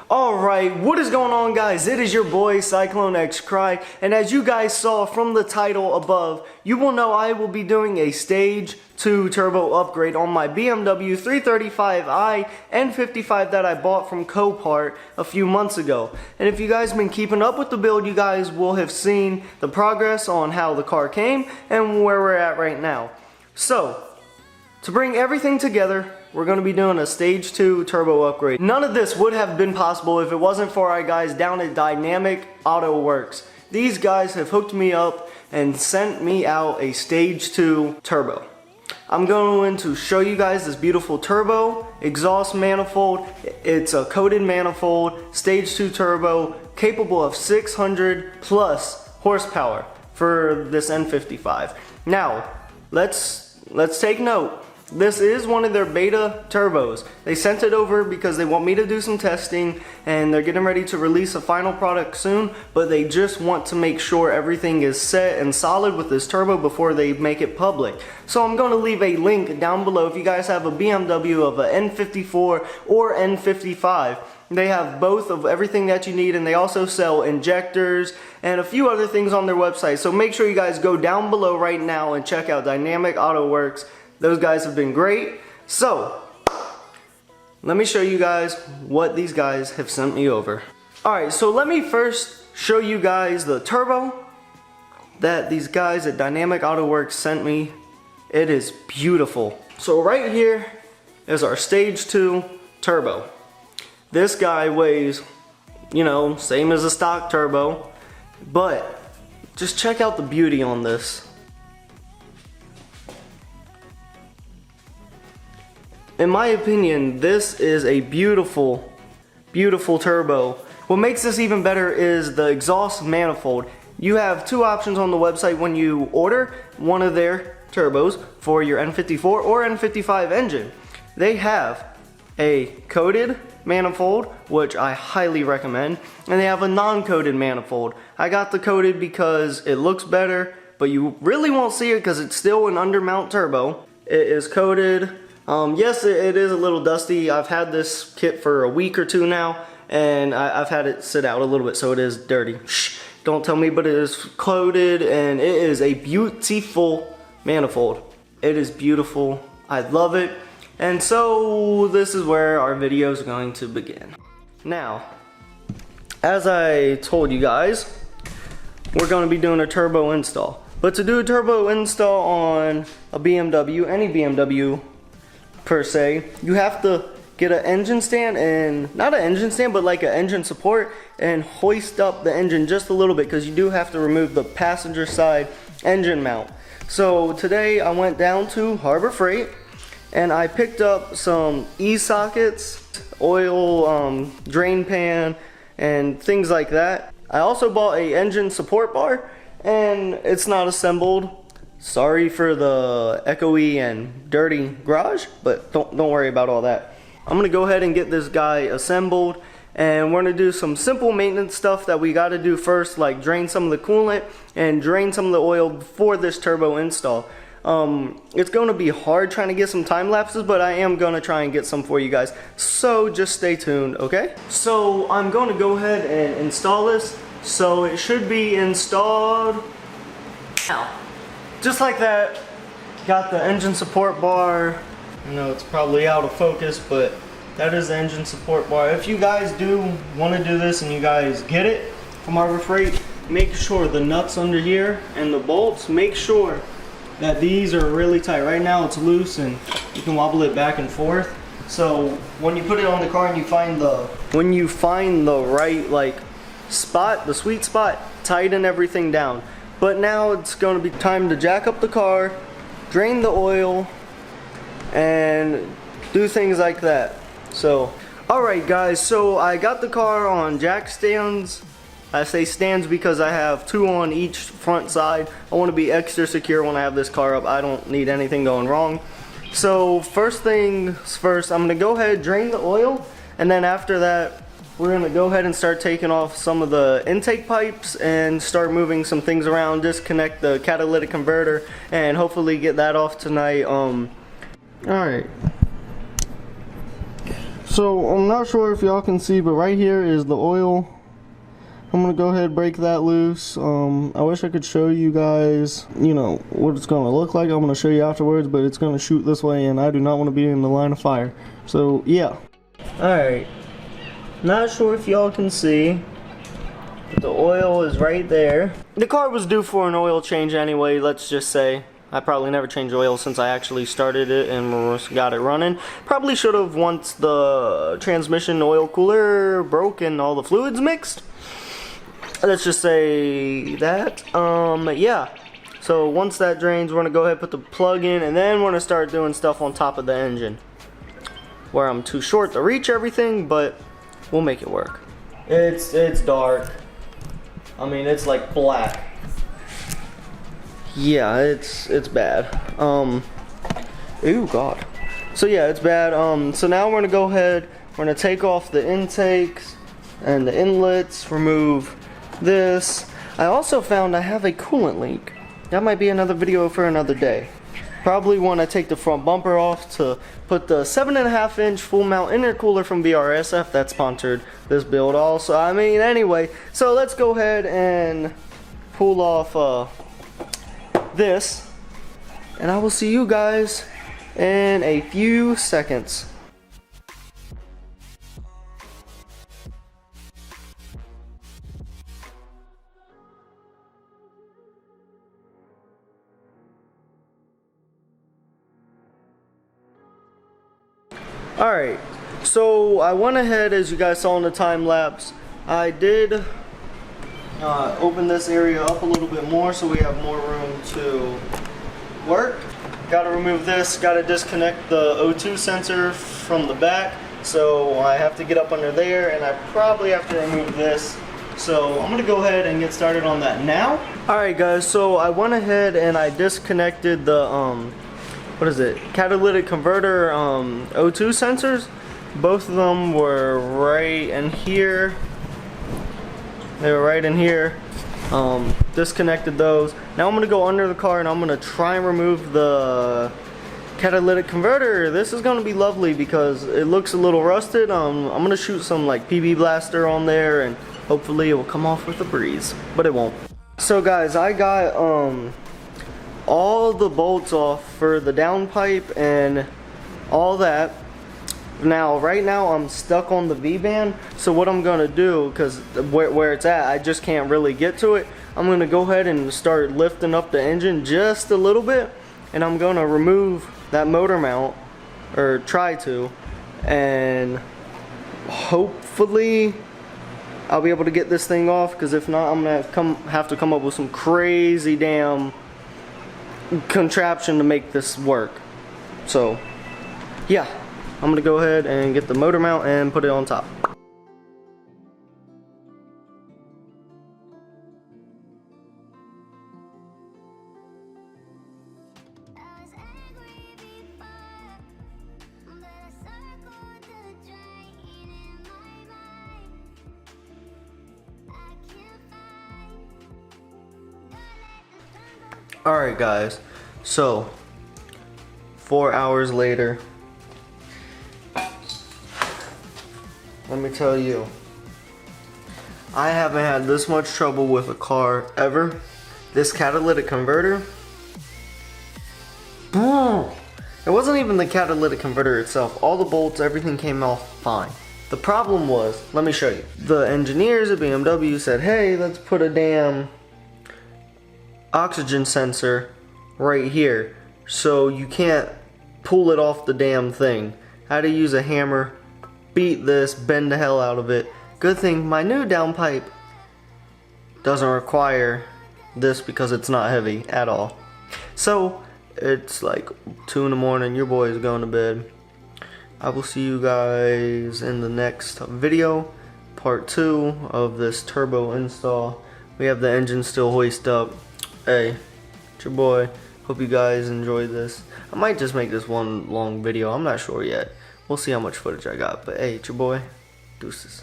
Alright, what is going on, guys? It is your boy Cyclone X Cry, and as you guys saw from the title above, you will know I will be doing a Stage 2 turbo upgrade on my BMW 335i N54 that I bought from Copart a few months ago. And if you guys have been keeping up with the build, you guys will have seen the progress on how the car came and where we're at right now. So, to bring everything together, we're going to be doing a Stage 2 turbo upgrade. None of this would have been possible if it wasn't for our guys down at Dynamic Autowerx. These guys have hooked me up and sent me out a Stage 2 turbo. I'm going to show you guys this beautiful turbo, exhaust manifold. It's a coated manifold, Stage 2 turbo, capable of 600 plus horsepower for this N54. Now, let's take note. This is one of their beta turbos. They sent it over because they want me to do some testing and they're getting ready to release a final product soon, but they just want to make sure everything is set and solid with this turbo before they make it public. So I'm going to leave a link down below if you guys have a BMW of an N54 or N55. They have both of everything that you need, and they also sell injectors and a few other things on their website. So make sure you guys go down below right now and check out Dynamic Autowerx. Those guys have been great. So, let me show you guys what these guys have sent me over. Alright, so let me first show you guys the turbo that these guys at Dynamic Autowerx sent me. It is beautiful. So right here is our Stage 2 turbo. This guy weighs, you know, same as a stock turbo, but just check out the beauty on this. In my opinion, this is a beautiful, beautiful turbo. What makes this even better is the exhaust manifold. You have two options on the website when you order one of their turbos for your N54 or N55 engine. They have a coated manifold, which I highly recommend, and they have a non-coated manifold. I got the coated because it looks better, but you really won't see it because it's still an undermount turbo. It is coated. Yes, it is a little dusty. I've had this kit for a week or two now, and I've had it sit out a little bit, so it is dirty. Shh, don't tell me, but it is coated, and it is a beautiful manifold. It is beautiful. I love it. And so, this is where our video is going to begin. Now, as I told you guys, we're going to be doing a turbo install. But to do a turbo install on a BMW, any BMW, per se, you have to get an engine stand, and not an engine stand but like an engine support, and hoist up the engine just a little bit because you do have to remove the passenger side engine mount. So today I went down to Harbor Freight and I picked up some e-sockets, oil drain pan, and things like that. I also bought a engine support bar, and it's not assembled. Sorry for the echoey and dirty garage, but don't worry about all that. I'm gonna go ahead and get this guy assembled, and we're gonna do some simple maintenance stuff that we gotta do first, like drain some of the coolant and drain some of the oil before this turbo install. It's gonna be hard trying to get some time lapses, but I am gonna try and get some for you guys. So just stay tuned, okay? So I'm gonna go ahead and install this. So it should be installed now. Just like that. Got the engine support bar. I know it's probably out of focus, but that is the engine support bar. If you guys do want to do this and you guys get it from Harbor Freight, make sure the nuts under here and the bolts, make sure that these are really tight. Right now it's loose and you can wobble it back and forth. So when you put it on the car and you find the right like spot, the sweet spot, tighten everything down. But now it's going to be time to jack up the car, drain the oil, and do things like that. So, alright guys, so I got the car on jack stands. I say stands because I have two on each front side. I want to be extra secure when I have this car up. I don't need anything going wrong. So first things first, I'm going to go ahead, drain the oil, and then after that, we're going to go ahead and start taking off some of the intake pipes and start moving some things around, disconnect the catalytic converter, and hopefully get that off tonight. Alright. So I'm not sure if y'all can see, but right here is the oil. I'm gonna go ahead and break that loose. I wish I could show you guys, you know, what it's gonna look like. I'm gonna show you afterwards, but it's gonna shoot this way, and I do not want to be in the line of fire. So yeah. Alright. Not sure if y'all can see, but the oil is right there. The car was due for an oil change anyway, let's just say. I probably never changed oil since I actually started it and got it running. Probably should have once the transmission oil cooler broke and all the fluids mixed. Let's just say that. Yeah. So once that drains, we're gonna go ahead and put the plug in, and then we're gonna start doing stuff on top of the engine. Where I'm too short to reach everything, but we'll make it work. It's dark. I mean, it's like black. Yeah, it's bad. Ooh, God. So yeah, it's bad. So now we're gonna go ahead, we're gonna take off the intakes and the inlets, remove this. I also found I have a coolant leak. That might be another video for another day. Probably want to take the front bumper off to put the 7.5-inch full mount intercooler from BRSF that sponsored this build also. I mean, anyway, so let's go ahead and pull off this, and I will see you guys in a few seconds. Alright, so I went ahead, as you guys saw in the time lapse, I did open this area up a little bit more so we have more room to work. Gotta remove this, gotta disconnect the O2 sensor from the back, so I have to get up under there, and I probably have to remove this. So I'm gonna go ahead and get started on that now. Alright guys, so I went ahead and I disconnected the what is it? Catalytic converter O2 sensors. Both of them were right in here. They were right in here. Disconnected those. Now I'm gonna go under the car and I'm gonna try and remove the catalytic converter. This is gonna be lovely because it looks a little rusted. I'm gonna shoot some like PB blaster on there and hopefully it will come off with a breeze, but it won't. So guys, I got all the bolts off for the downpipe and all that. Now, right now I'm stuck on the V-band, so what I'm gonna do, because where it's at, I just can't really get to it. I'm gonna go ahead and start lifting up the engine just a little bit, and I'm gonna remove that motor mount, or try to, and hopefully I'll be able to get this thing off, because if not, I'm gonna have to come up with some crazy damn contraption to make this work. So yeah, I'm gonna go ahead and get the motor mount and put it on top. Alright guys, so 4 hours later, let me tell you, I haven't had this much trouble with a car ever. This catalytic converter, it wasn't even the catalytic converter itself. All the bolts, everything came off fine. The problem was, let me show you. The engineers at BMW said, hey, let's put a damn oxygen sensor right here so you can't pull it off the damn thing. How to use a hammer, beat this, bend the hell out of it. Good thing my new downpipe doesn't require this because it's not heavy at all. So it's like 2 in the morning, your boy is going to bed. I will see you guys in the next video, part 2 of this turbo install. We have the engine still hoisted up. Hey, it's your boy. Hope you guys enjoyed this. I might just make this one long video. I'm not sure yet. We'll see how much footage I got. But hey, it's your boy. Deuces.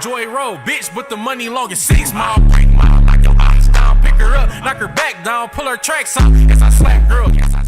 Joy roll, bitch, but the money long as 6 mile. Break mile, knock your eyes down, pick her up, knock her back down, pull her tracks out. Yes, I slap girl, yes, I